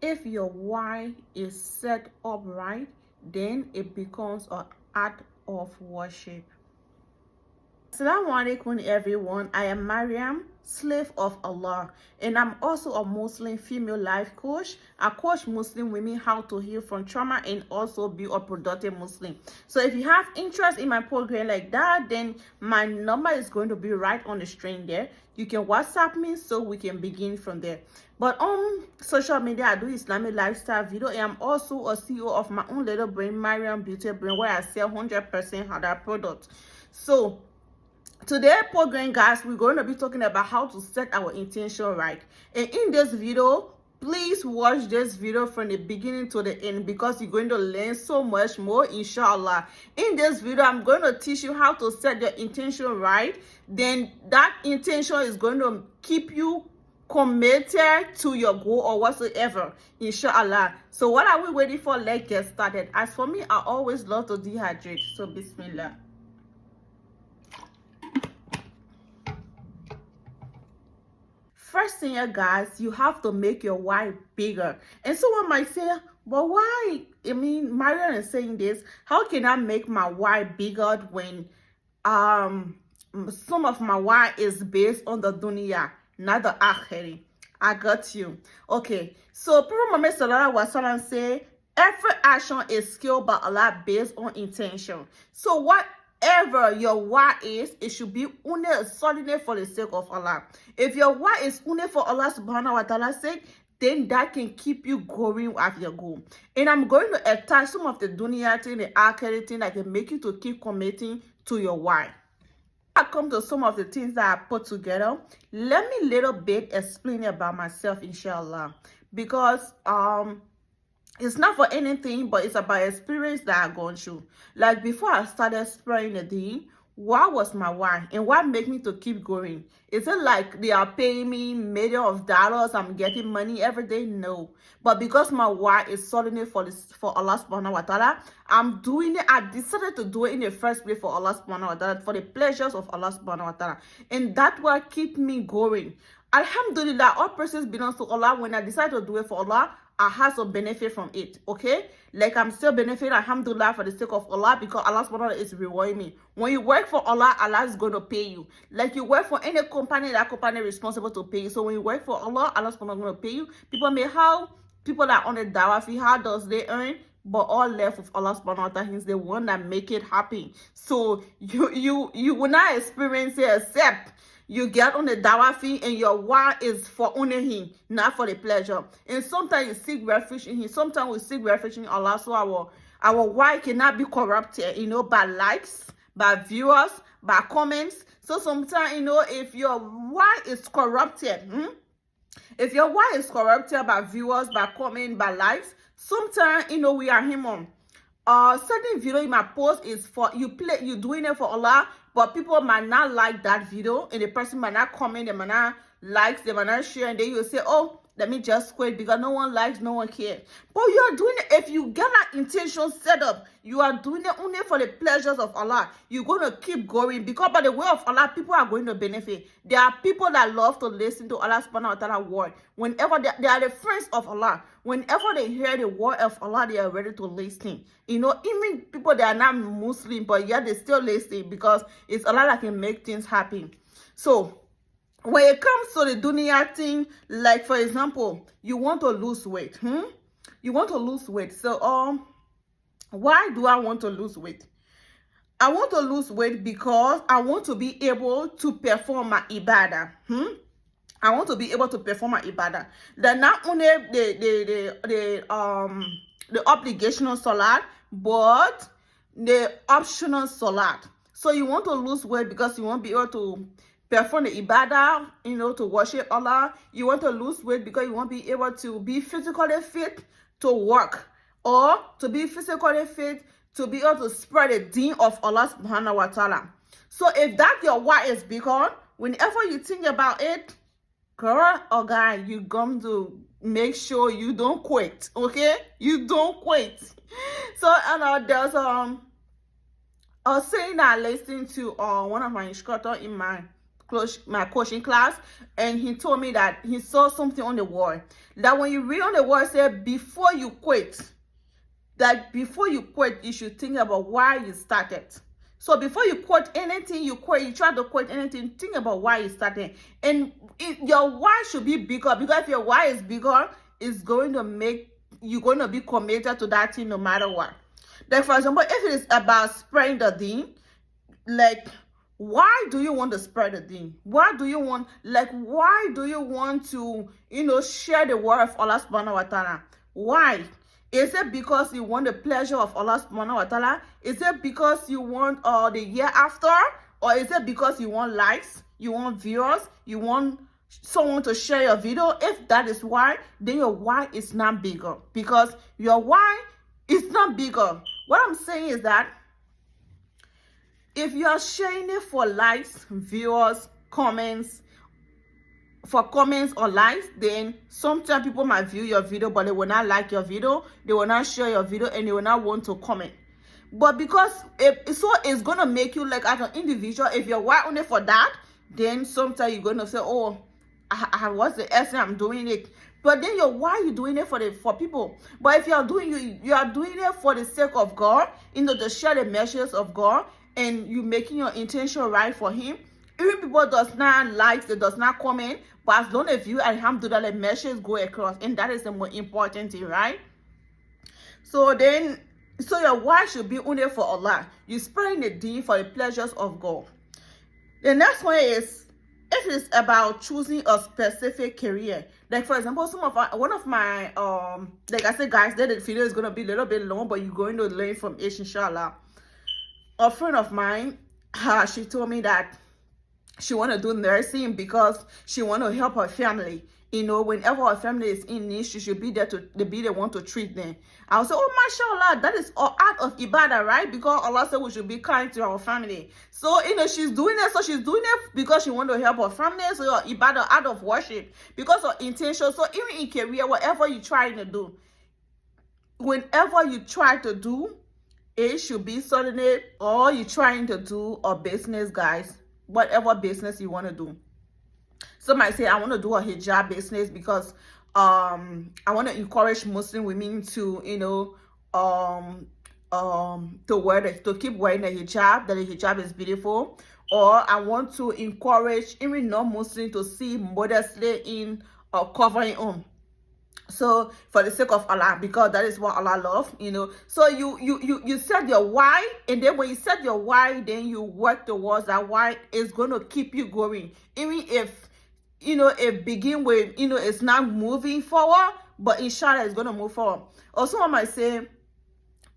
If your why is set up right, then it becomes an act of worship. Assalamu alaikum everyone. I am Mariam, slave of Allah, and I'm also a Muslim female life coach. I coach Muslim women how to heal from trauma and also be a productive Muslim. So if you have interest in my program like that, then my number is going to be right on the screen there. You can WhatsApp me so we can begin from there. But on social media, I do Islamic lifestyle video, and I'm also a CEO of my own little brand, Mariam Beauty Brand, where I sell 100% halal products. So today program, guys, we're going to be talking about how to set our intention right. And in this video, please watch this video from the beginning to the end, because you're going to learn so much more, inshallah. In this video, I'm going to teach you how to set your intention right. Then that intention is going to keep you committed to your goal or whatsoever, inshallah. So what are we waiting for? Let's get started. As for me, I always love to dehydrate, so bismillah. First thing, guys, you have to make your why bigger. And someone might say, but why? I mean, Mariam is saying this. How can I make my why bigger when some of my why is based on the dunya, not the akhirah? I got you. Okay. So Prophet Muhammad sallallahu alaihi wasallam say, every action is skilled by Allah based on intention. So whatever your why is, it should be only solely for the sake of Allah. If your why is only for Allah subhanahu wa ta'ala's sake, then that can keep you going at your goal. And I'm going to attach some of the dunya thing, the akhirah thing, that can make you to keep committing to your why. I come to some of the things that I put together. Let me little bit explain about myself, inshallah, because it's not for anything, but it's about experience that I've gone through. Like before I started spreading the thing, what was my why and what made me to keep going? Is it like they are paying me millions of dollars, I'm getting money every day? No. But because my why is solely for Allah subhanahu wa ta'ala, I'm doing it. I decided to do it in the first place for Allah subhanahu wa ta'ala, for the pleasures of Allah subhanahu wa ta'ala. And that will keep me going. Alhamdulillah, all praises belongs to Allah. When I decide to do it for Allah, I have some benefit from it, okay? Like I'm still benefiting, alhamdulillah, for the sake of Allah, because Allah subhanahu wa ta'ala is rewarding me. When you work for Allah, Allah is going to pay you. Like you work for any company, that company is responsible to pay you. So when you work for Allah, Allah subhanahu wa ta'ala is going to pay you. People may how people that are on the dawah fee, how does they earn? But all left with Allah subhanahu wa ta'ala. He's the one that make it happen. So you will not experience it except you get on the dawah fee and your why is for only him, not for the pleasure. And sometimes you seek refuge in him. Sometimes we seek refuge in Allah. So our why cannot be corrupted, by likes, by viewers, by comments. So sometimes, if your why is corrupted, if your why is corrupted by viewers, by comment, by likes, sometimes, we are human. Certain video in my post is for you doing it for Allah, but people might not like that video, and the person might not comment, they might not like, they might not share, and then you say, oh, let me just quit because no one likes, no one cares. But you are doing it, if you get that intention set up, you are doing it only for the pleasures of Allah. You're going to keep going, because by the way of Allah, people are going to benefit. There are people that love to listen to Allah subhanahu wa ta'ala word. Whenever they are the friends of Allah, whenever they hear the word of Allah, they are ready to listen. Even people that are not Muslim, but yet they still listen, because it's Allah that can make things happen. So when it comes to the dunya thing, like for example, you want to lose weight. You want to lose weight. So why do I want to lose weight? I want to lose weight because I want to be able to perform my ibadah. I want to be able to perform my ibadah. That not only the obligational salat, but the optional salat. So you want to lose weight because you want to be able to perform the ibadah, to worship Allah. You want to lose weight because you want to be able to be physically fit to work, or to be physically fit to be able to spread the deen of Allah subhanahu wa ta'ala. So if that your why is because whenever you think about it, girl or guy, you going to make sure you don't quit, okay? You don't quit. So there's I was saying that I listened to one of my instructors in my coaching class, and he told me that he saw something on the wall, that when you read on the wall, it said before you quit, you should think about why you started. So before you quit anything, you try to quit anything, think about why you started. And your why should be bigger, because if your why is bigger, it's going to make you going to be committed to that thing no matter what. Like, for example, if it is about spreading the deen, like, why do you want to spread the deen? Why do you want to, share the word of Allah subhanahu wa ta'ala? Why? Is it because you want the pleasure of Allah subhanahu wa ta'ala? Is it because you want the year after? Or is it because you want likes, you want viewers, you want someone to share your video? If that is why, then your why is not bigger, because your why is not bigger. What I'm saying is that if you are sharing it for likes, viewers, comments, or likes, then sometimes people might view your video, but they will not like your video, they will not share your video, and they will not want to comment. But because it's gonna make you like as an individual, if you're why only for that, then sometimes you're gonna say, oh, what's the essence I'm doing it? But then why you doing it for people? But if you are doing it for the sake of God, to share the messages of God, and you making your intention right for Him. Even people does not like, they does not comment, but as long as you, alhamdulillah, the message go across, and that is the most important thing, right? So your why should be only for Allah. You spreading the deen for the pleasures of God. The next one is, if it's about choosing a specific career. Like, for example, one of my like I said, guys, the video is gonna be a little bit long, but you're going to learn from it, inshallah. A friend of mine, she told me that she want to do nursing because she want to help her family. Whenever her family is in need, she should be there to be the one to treat them. I will say, oh, mashallah, that is an act of ibadah, right? Because Allah said we should be kind to our family. So, she's doing it. So she's doing it because she want to help her family. So your ibadah, act of worship, because of intention. So even in career, whatever you're trying to do, whenever you try to do, it should be something, or you're trying to do a business, guys. Whatever business you want to do. Some might say, I want to do a hijab business because I want to encourage Muslim women to to keep wearing the hijab, that the hijab is beautiful. Or I want to encourage even non-Muslim to see modestly in covering on. So for the sake of Allah, because that is what Allah loves, So you set your why, and then when you set your why, then you work towards that why. Is going to keep you going, even if it begin with it's not moving forward, but inshallah it's going to move forward. Or someone might say,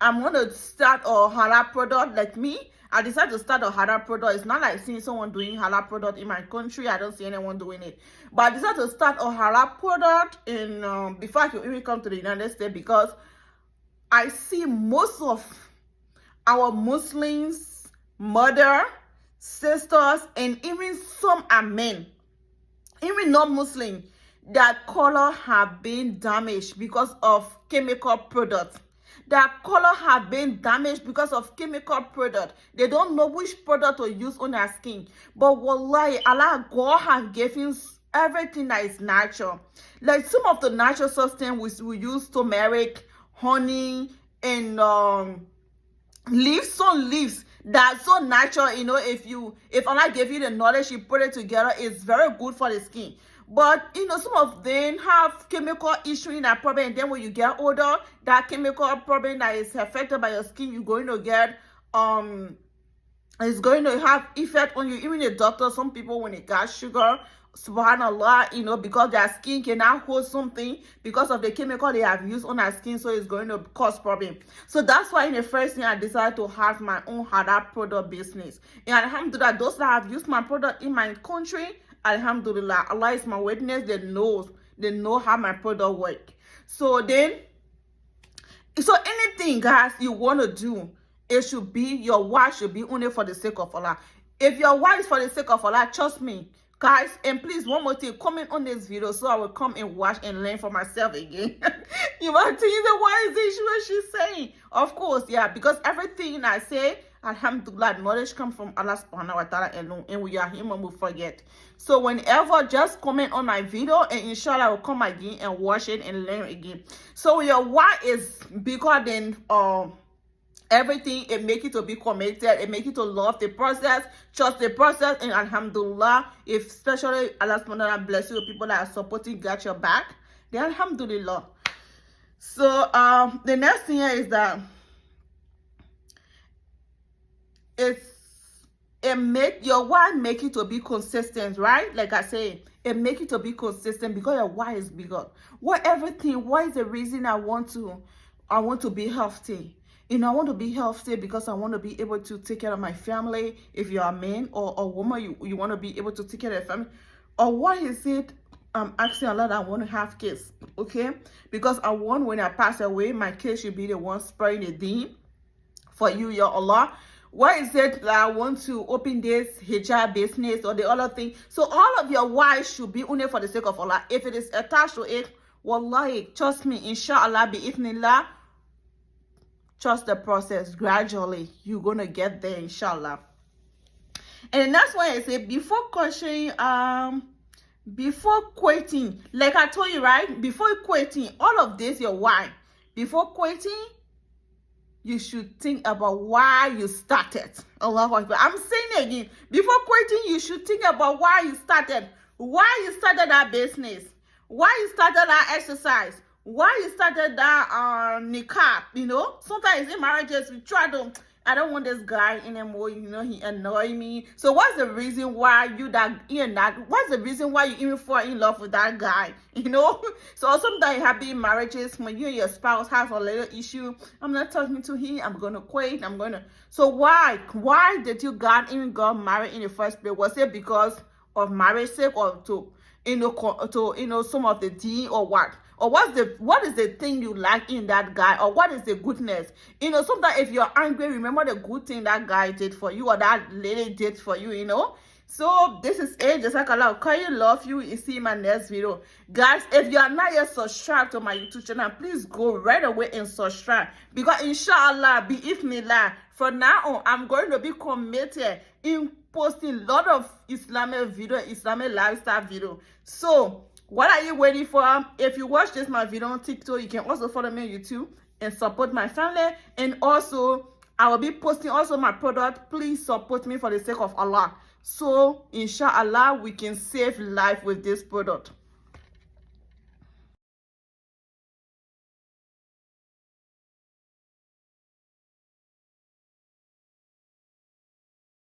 I'm going to start a halal product. Like me, I decided to start a halal product. It's not like seeing someone doing halal product in my country. I don't see anyone doing it. But I decided to start a halal product before I could even come to the United States, because I see most of our Muslims, mother, sisters, and even some are men, even non-Muslim, that color have been damaged because of chemical products. Their color have been damaged because of chemical product. They don't know which product to use on their skin. But wallahi, Allah, God has given everything that is natural. Like some of the natural substance we use turmeric, honey, and leaves, some leaves that's so natural. If Allah gave you the knowledge, you put it together, it's very good for the skin. But some of them have chemical issue in that problem, and then when you get older, that chemical problem that is affected by your skin, you're going to get it's going to have effect on you. Even the doctor, some people, when they got sugar, subhanallah, because their skin cannot hold something because of the chemical they have used on their skin, so it's going to cause problem. So that's why in the first thing I decided to have my own halal product business. And alhamdulillah, those that have used my product in my country, alhamdulillah, Allah is my witness. They know how my product work. So anything, guys, you want to do, it should be, your why should be only for the sake of Allah. If your why is for the sake of Allah, trust me, guys. And please, one more thing, comment on this video so I will come and watch and learn for myself again. You might think, why is this what she's saying? Of course, yeah, because everything I say, Alhamdulillah, knowledge comes from Allah subhanahu wa ta'ala alone, and we are human, we forget. So whenever, just comment on my video, and inshallah I will come again and watch it and learn again. So your why is bigger than everything. It make you to be committed, it make you to love the process, trust the process, and alhamdulillah, if especially Allah subhanahu wa ta'ala bless you, people that are supporting, got your back, then alhamdulillah. So the next thing here is that it make your why make you to be consistent, right? Like I say, it make you to be consistent because your why is bigger. What is the reason I want to be healthy? You know, I want to be healthy because I want to be able to take care of my family. If you're a man or a woman, you want to be able to take care of your family. Or why is it I'm asking Allah that I want to have kids, okay? Because I want, when I pass away, my kids should be the ones spreading the deen for you, ya Allah. Why is it that I want to open this hijab business or the other thing? So all of your whys should be only for the sake of Allah. If it is attached to it, wallahi, trust me, inshallah, bi-ithnillah, trust the process. Gradually, you're going to get there, inshallah. And that's why I say, before quitting, like I told you, right? Before quitting, all of this, your why. Before quitting, you should think about why you started. Allahu Akbar. I'm saying it again. Before quitting, you should think about why you started. Why you started that business. Why you started that exercise. Why you started that niqab, you know? Sometimes in marriages, we try to, I don't want this guy anymore, you know, he annoy me. So what's the reason why what's the reason why you even fall in love with that guy, you know? So sometimes you have been marriages when you and your spouse have a little issue. I'm not talking to him, I'm gonna quit, so why did you even got married in the first place? Was it because of marriage sake, or to some of the deen, or what? Or what is the thing you like in that guy, or what is the goodness? You know, sometimes if you're angry, remember the good thing that guy did for you or that lady did for you, you know? So this is it. Jazakallah khair. Love you. You see my next video. Guys, if you are not yet subscribed to my YouTube channel, please go right away and subscribe. Because inshallah, bi-ithnillah, from now on, I'm going to be committed in posting a lot of Islamic video, Islamic lifestyle video. So what are you waiting for? If you watch my video on TikTok, you can also follow me on YouTube and support my family. And also, I will be posting also my product. Please support me for the sake of Allah. So, inshallah, we can save life with this product.